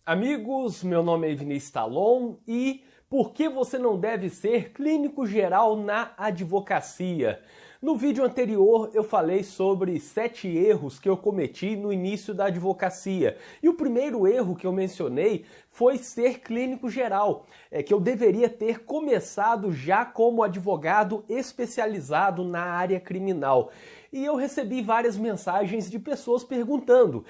Amigos, meu nome é Vinícius Talon e por que você não deve ser clínico geral na advocacia? No vídeo anterior eu falei sobre 7 erros que eu cometi no início da advocacia. E o primeiro erro que eu mencionei foi ser clínico geral, que eu deveria ter começado já como advogado especializado na área criminal. E eu recebi várias mensagens de pessoas perguntando,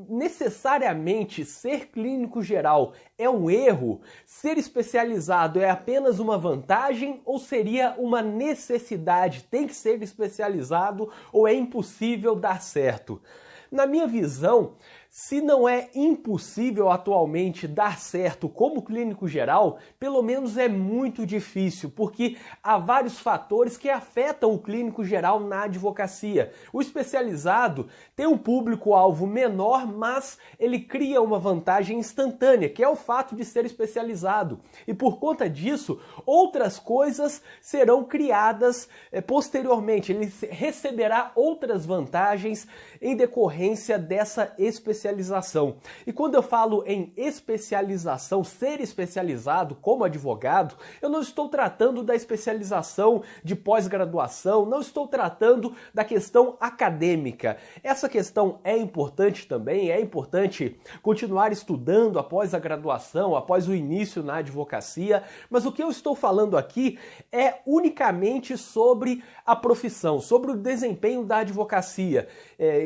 necessariamente ser clínico geral é um erro? Ser especializado é apenas uma vantagem ou seria uma necessidade? Tem que ser especializado ou é impossível dar certo? Na minha visão, se não é impossível atualmente dar certo como clínico geral, pelo menos é muito difícil, porque há vários fatores que afetam o clínico geral na advocacia. O especializado tem um público-alvo menor, mas ele cria uma vantagem instantânea, que é o fato de ser especializado. E por conta disso, outras coisas serão criadas posteriormente. Ele receberá outras vantagens em decorrência dessa especialização. E quando eu falo em especialização, ser especializado como advogado, eu não estou tratando da especialização de pós-graduação, não estou tratando da questão acadêmica. Essa questão é importante também, é importante continuar estudando após a graduação, após o início na advocacia, mas o que eu estou falando aqui é unicamente sobre a profissão, sobre o desempenho da advocacia,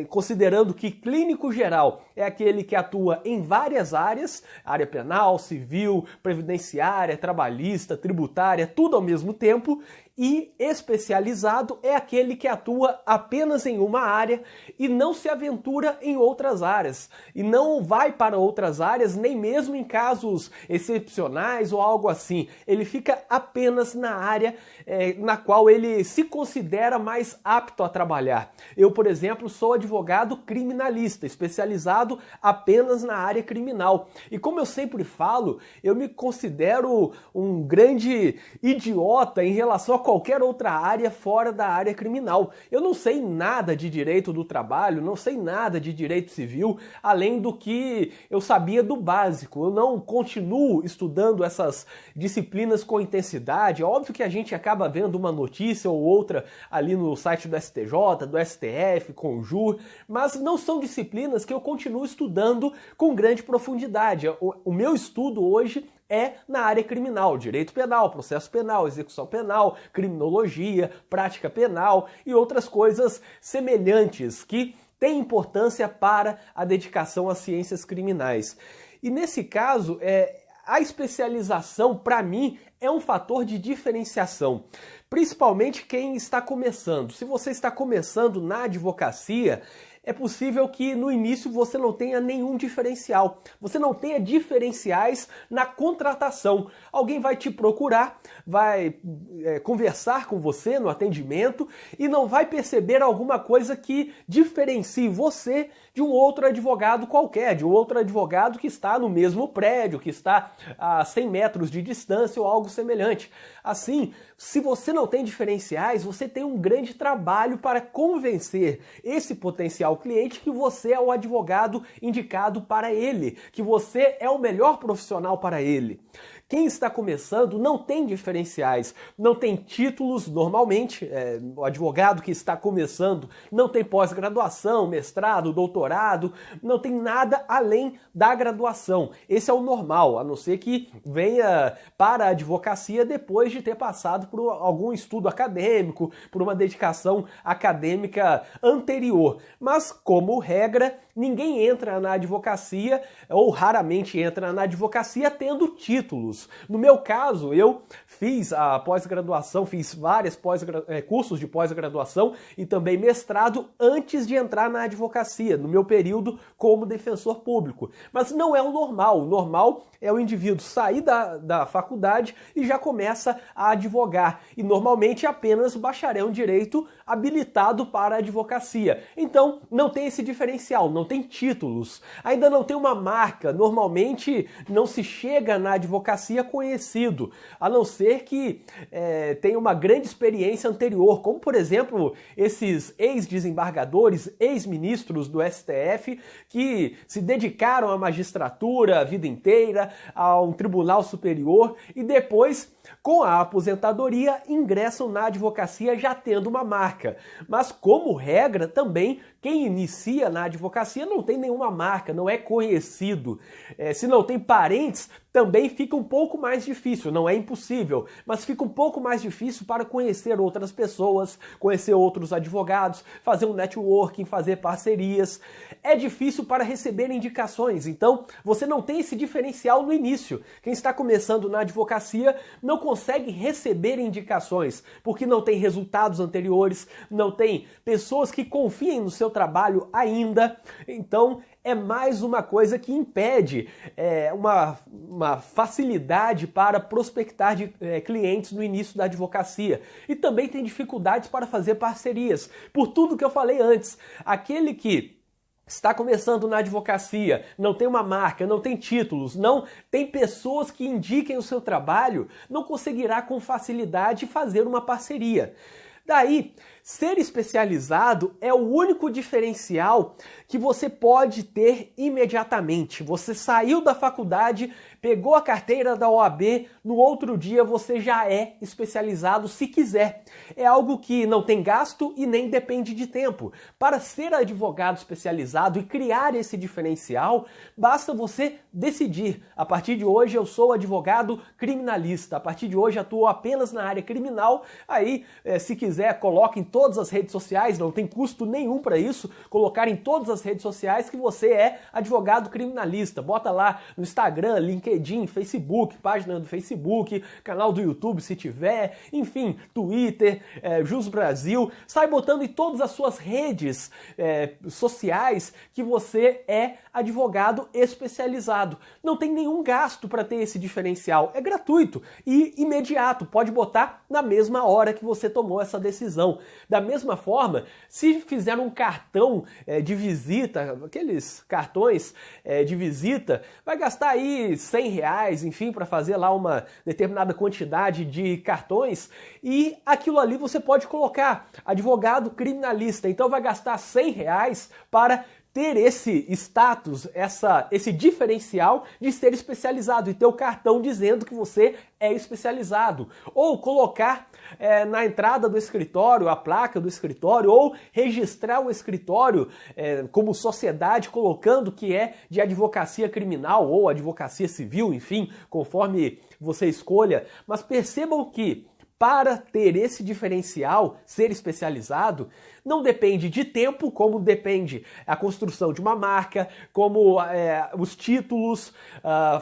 considerando que clínico geral é aquele que atua em várias áreas, área penal, civil, previdenciária, trabalhista, tributária, tudo ao mesmo tempo, e especializado é aquele que atua apenas em uma área e não se aventura em outras áreas, e não vai para outras áreas nem mesmo em casos excepcionais ou algo assim. Ele fica apenas na área na qual ele se considera mais apto a trabalhar. Eu, por exemplo, sou advogado criminalista, especializado apenas na área criminal. E como eu sempre falo, eu me considero um grande idiota em relação a qualquer outra área fora da área criminal. Eu não sei nada de direito do trabalho, não sei nada de direito civil, além do que eu sabia do básico. Eu não continuo estudando essas disciplinas com intensidade. É óbvio que a gente acaba vendo uma notícia ou outra ali no site do STJ, do STF, Conjur, mas não são disciplinas que eu continuo estudando com grande profundidade. O meu estudo hoje é na área criminal, direito penal, processo penal, execução penal, criminologia, prática penal e outras coisas semelhantes que têm importância para a dedicação às ciências criminais. E nesse caso, a especialização, para mim, é um fator de diferenciação, principalmente quem está começando. Se você está começando na advocacia, é possível que no início você não tenha nenhum diferencial. Você não tenha diferenciais na contratação. Alguém vai te procurar, vai conversar com você no atendimento e não vai perceber alguma coisa que diferencie você de um outro advogado qualquer, de um outro advogado que está no mesmo prédio, que está a 100 metros de distância ou algo semelhante. Assim, se você não tem diferenciais, você tem um grande trabalho para convencer esse potencial cliente que você é o advogado indicado para ele, que você é o melhor profissional para ele. Quem está começando não tem diferenciais, não tem títulos normalmente, o advogado que está começando não tem pós-graduação, mestrado, doutorado, não tem nada além da graduação. Esse é o normal, a não ser que venha para a advocacia depois de ter passado por algum estudo acadêmico, por uma dedicação acadêmica anterior. Mas, como regra, ninguém entra na advocacia, ou raramente entra na advocacia, tendo títulos. No meu caso, eu fiz a pós-graduação, fiz vários cursos de pós-graduação e também mestrado antes de entrar na advocacia, no meu período como defensor público. Mas não é o normal. O normal é o indivíduo sair da faculdade e já começa a advogar. E normalmente é apenas bacharel em direito habilitado para a advocacia. Então, não tem esse diferencial, não tem títulos, ainda não tem uma marca, normalmente não se chega na advocacia conhecido, a não ser que tenha uma grande experiência anterior, como por exemplo esses ex-desembargadores, ex-ministros do STF que se dedicaram à magistratura a vida inteira, a um tribunal superior e depois, com a aposentadoria, ingressam na advocacia já tendo uma marca. Mas, como regra, também quem inicia na advocacia não tem nenhuma marca, não é conhecido. Se não tem parentes, também fica um pouco mais difícil, não é impossível, mas fica um pouco mais difícil para conhecer outras pessoas, conhecer outros advogados, fazer um networking, fazer parcerias. É difícil para receber indicações, então você não tem esse diferencial no início. Quem está começando na advocacia não consegue receber indicações, porque não tem resultados anteriores, não tem pessoas que confiem no seu trabalho ainda, então é mais uma coisa que impede uma facilidade para prospectar clientes no início da advocacia. E também tem dificuldades para fazer parcerias. Por tudo que eu falei antes, aquele que está começando na advocacia, não tem uma marca, não tem títulos, não tem pessoas que indiquem o seu trabalho, não conseguirá com facilidade fazer uma parceria. Daí, ser especializado é o único diferencial que você pode ter imediatamente. Você saiu da faculdade, pegou a carteira da OAB, no outro dia você já é especializado se quiser. É algo que não tem gasto e nem depende de tempo. Para ser advogado especializado e criar esse diferencial, basta você decidir. A partir de hoje eu sou advogado criminalista, a partir de hoje atuo apenas na área criminal. Aí, se quiser, coloque em todas as redes sociais, não tem custo nenhum para isso, colocar em todas as redes sociais que você é advogado criminalista. Bota lá no Instagram, LinkedIn, Facebook, página do Facebook, canal do YouTube se tiver, enfim, Twitter, Jus Brasil. Sai botando em todas as suas redes sociais que você é advogado especializado. Não tem nenhum gasto para ter esse diferencial, é gratuito e imediato, pode botar na mesma hora que você tomou essa decisão. Da mesma forma, se fizer um cartão de visita, aqueles cartões de visita, vai gastar aí R$100, enfim, para fazer lá uma determinada quantidade de cartões e aquilo ali você pode colocar advogado criminalista, então vai gastar R$100 para ter esse status, esse diferencial de ser especializado e ter o cartão dizendo que você é especializado. Ou colocar na entrada do escritório a placa do escritório, ou registrar o escritório como sociedade, colocando que é de advocacia criminal ou advocacia civil, enfim, conforme você escolha. Mas percebam que para ter esse diferencial, ser especializado, não depende de tempo, como depende a construção de uma marca, como os títulos,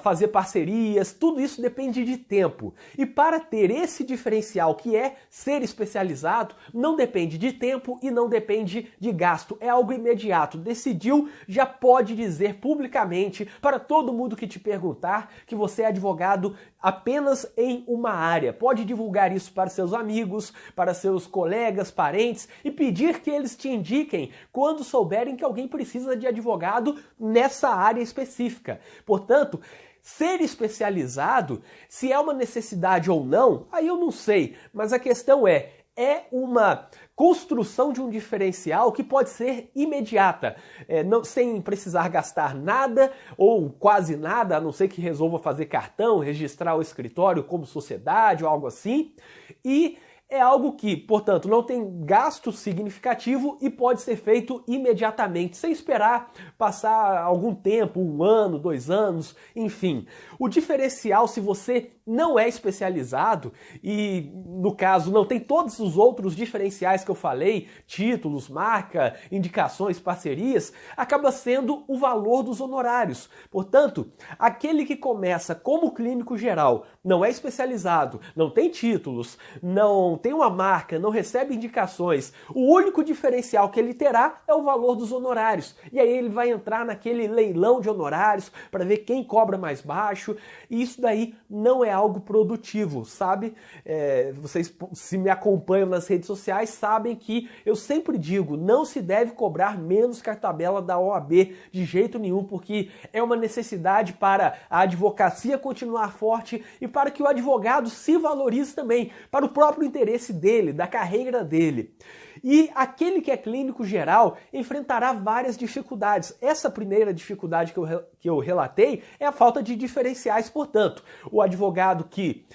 fazer parcerias, tudo isso depende de tempo. E para ter esse diferencial que é ser especializado, não depende de tempo e não depende de gasto. É algo imediato. Decidiu, já pode dizer publicamente para todo mundo que te perguntar que você é advogado apenas em uma área. Pode divulgar isso para seus amigos, para seus colegas, parentes e pedir que eles te indiquem quando souberem que alguém precisa de advogado nessa área específica. Portanto, ser especializado, se é uma necessidade ou não, aí eu não sei, mas a questão é uma construção de um diferencial que pode ser imediata, sem precisar gastar nada ou quase nada, a não ser que resolva fazer cartão, registrar o escritório como sociedade ou algo assim, e é algo que, portanto, não tem gasto significativo e pode ser feito imediatamente, sem esperar passar algum tempo, 1 ano, 2 anos, enfim. O diferencial, se você não é especializado e, no caso, não tem todos os outros diferenciais que eu falei, títulos, marca, indicações, parcerias, acaba sendo o valor dos honorários. Portanto, aquele que começa como clínico geral, não é especializado, não tem títulos, não tem uma marca, não recebe indicações, o único diferencial que ele terá é o valor dos honorários. E aí ele vai entrar naquele leilão de honorários para ver quem cobra mais baixo, e isso daí não é algo produtivo, sabe? Vocês, se me acompanham nas redes sociais, sabem que eu sempre digo, não se deve cobrar menos que a tabela da OAB de jeito nenhum, porque é uma necessidade para a advocacia continuar forte e para que o advogado se valorize também, para o próprio interesse dele, da carreira dele. E aquele que é clínico geral enfrentará várias dificuldades. Essa primeira dificuldade que eu relatei é a falta de diferenciais, portanto. O advogado que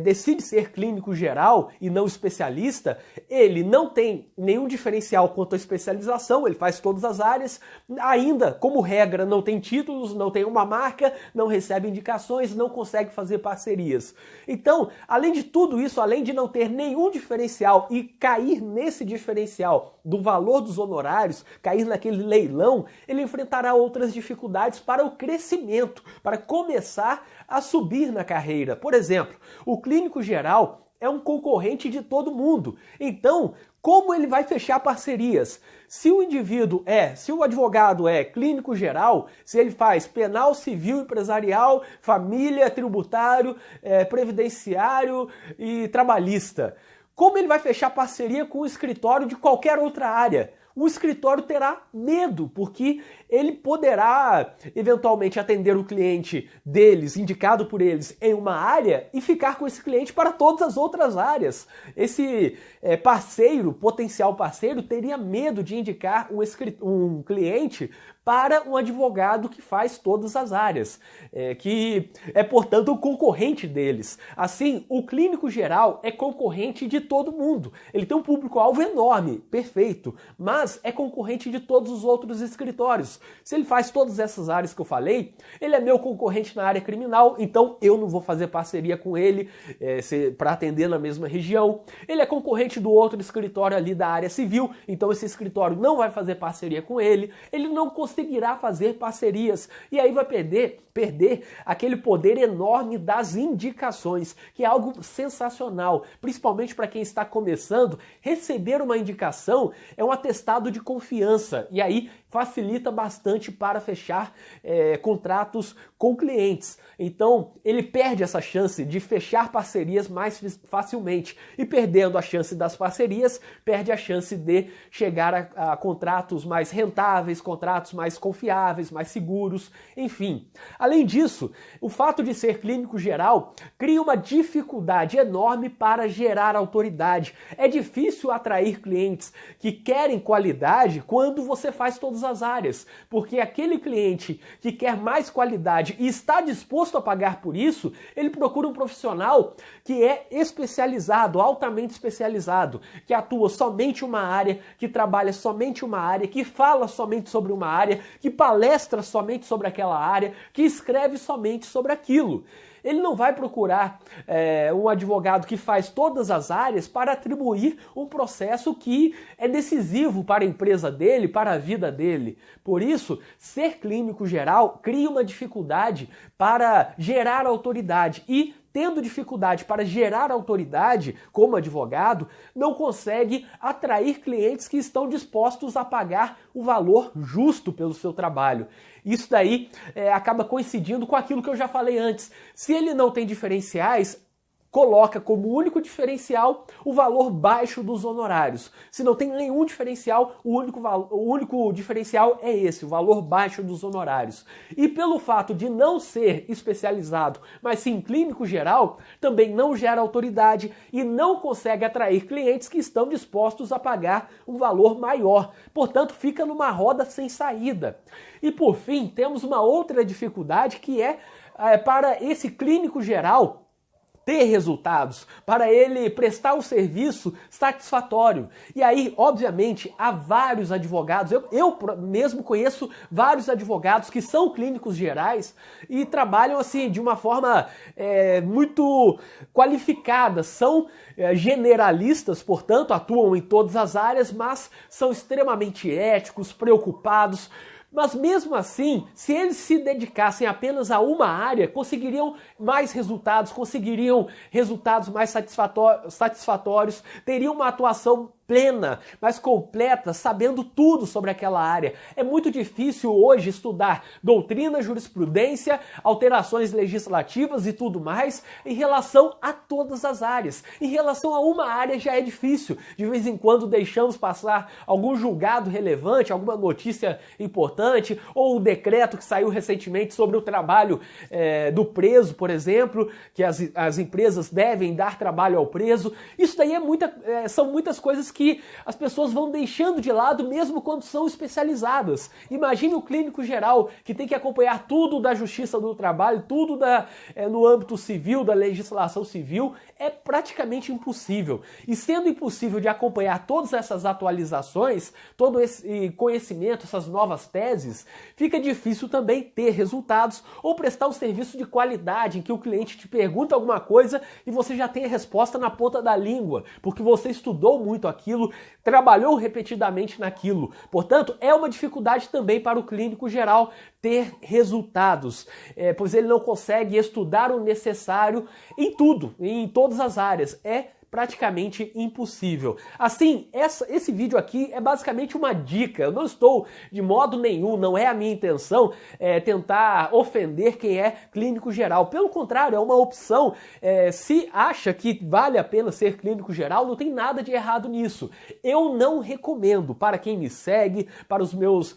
decide ser clínico geral e não especialista, ele não tem nenhum diferencial quanto à especialização, ele faz todas as áreas, ainda, como regra, não tem títulos, não tem uma marca, não recebe indicações, não consegue fazer parcerias. Então, além de tudo isso, além de não ter nenhum diferencial e cair nesse diferencial do valor dos honorários, cair naquele leilão, ele enfrentará outras dificuldades para o crescimento, para começar a subir na carreira. Por exemplo, o clínico geral é um concorrente de todo mundo. Então, como ele vai fechar parcerias? Se o advogado é clínico geral, se ele faz penal, civil, empresarial, família, tributário, previdenciário e trabalhista, como ele vai fechar parceria com o escritório de qualquer outra área? O escritório terá medo, porque ele poderá eventualmente atender o cliente deles, indicado por eles, em uma área e ficar com esse cliente para todas as outras áreas. Esse potencial parceiro, teria medo de indicar um cliente para um advogado que faz todas as áreas, que é, portanto, o concorrente deles. Assim, o clínico geral é concorrente de todo mundo. Ele tem um público-alvo enorme, perfeito, mas é concorrente de todos os outros escritórios. Se ele faz todas essas áreas que eu falei, ele é meu concorrente na área criminal, então eu não vou fazer parceria com ele para atender na mesma região. Ele é concorrente do outro escritório ali da área civil, então esse escritório não vai fazer parceria com ele. Ele não conseguirá fazer parcerias e aí vai perder aquele poder enorme das indicações, que é algo sensacional, principalmente para quem está começando. Receber uma indicação é um atestado de confiança e aí facilita bastante para fechar contratos com clientes. Então, ele perde essa chance de fechar parcerias mais facilmente. E perdendo a chance das parcerias, perde a chance de chegar a contratos mais rentáveis, contratos mais confiáveis, mais seguros, enfim. Além disso, o fato de ser clínico geral cria uma dificuldade enorme para gerar autoridade. É difícil atrair clientes que querem qualidade quando você faz todas as áreas, porque aquele cliente que quer mais qualidade e está disposto a pagar por isso, ele procura um profissional que é especializado, altamente especializado, que atua somente uma área, que trabalha somente uma área, que fala somente sobre uma área, que palestra somente sobre aquela área, que escreve somente sobre aquilo. Ele não vai procurar um advogado que faz todas as áreas para atribuir um processo que é decisivo para a empresa dele, para a vida dele. Por isso, ser clínico geral cria uma dificuldade para gerar autoridade e, tendo dificuldade para gerar autoridade como advogado, não consegue atrair clientes que estão dispostos a pagar o valor justo pelo seu trabalho. Isso daí acaba coincidindo com aquilo que eu já falei antes. Se ele não tem diferenciais, coloca como único diferencial o valor baixo dos honorários. Se não tem nenhum diferencial, o único diferencial é esse, o valor baixo dos honorários. E pelo fato de não ser especializado, mas sim clínico geral, também não gera autoridade e não consegue atrair clientes que estão dispostos a pagar um valor maior. Portanto, fica numa roda sem saída. E por fim, temos uma outra dificuldade que é para esse clínico geral ter resultados, para ele prestar um serviço satisfatório. E aí, obviamente, há vários advogados, eu mesmo conheço vários advogados que são clínicos gerais e trabalham assim de uma forma muito qualificada, são generalistas, portanto, atuam em todas as áreas, mas são extremamente éticos, preocupados Mas mesmo assim, se eles se dedicassem apenas a uma área, conseguiriam mais resultados, conseguiriam resultados mais satisfatórios, teriam uma atuação plena, mais completa, sabendo tudo sobre aquela área. É muito difícil hoje estudar doutrina, jurisprudência, alterações legislativas e tudo mais em relação a todas as áreas. Em relação a uma área já é difícil. De vez em quando deixamos passar algum julgado relevante, alguma notícia importante, ou o decreto que saiu recentemente sobre o trabalho do preso, por exemplo, que as empresas devem dar trabalho ao preso. Isso daí são muitas coisas que as pessoas vão deixando de lado mesmo quando são especializadas. Imagine o clínico geral que tem que acompanhar tudo da justiça do trabalho, tudo no âmbito civil, da legislação civil, é praticamente impossível. E sendo impossível de acompanhar todas essas atualizações, todo esse conhecimento, essas novas teses, fica difícil também ter resultados ou prestar um serviço de qualidade em que o cliente te pergunta alguma coisa e você já tem a resposta na ponta da língua, porque você estudou muito aquilo, trabalhou repetidamente naquilo. Portanto, é uma dificuldade também para o clínico geral ter resultados, pois ele não consegue estudar o necessário em tudo, em todas as áreas. É praticamente impossível. Assim, esse vídeo aqui é basicamente uma dica. Eu não estou de modo nenhum, não é a minha intenção tentar ofender quem é clínico geral. Pelo contrário, é uma opção. Se acha que vale a pena ser clínico geral, não tem nada de errado nisso. Eu não recomendo para quem me segue, para os meus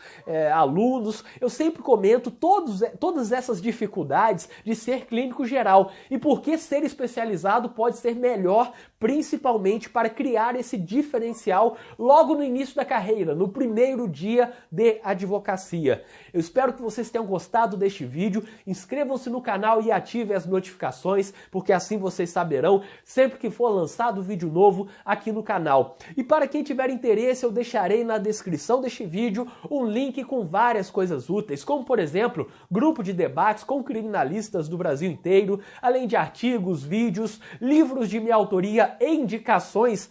alunos. Eu sempre comento todas essas dificuldades de ser clínico geral e por que ser especializado pode ser melhor, principalmente para criar esse diferencial logo no início da carreira, no primeiro dia de advocacia. Eu espero que vocês tenham gostado deste vídeo, inscrevam-se no canal e ativem as notificações, porque assim vocês saberão sempre que for lançado vídeo novo aqui no canal. E para quem tiver interesse, eu deixarei na descrição deste vídeo um link com várias coisas úteis, como por exemplo, grupo de debates com criminalistas do Brasil inteiro, além de artigos, vídeos, livros de minha autoria e indicações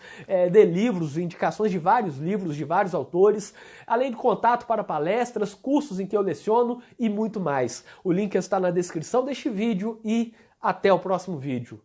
de livros, indicações de vários livros, de vários autores, além de contato para palestras, cursos em que eu leciono e muito mais. O link está na descrição deste vídeo e até o próximo vídeo.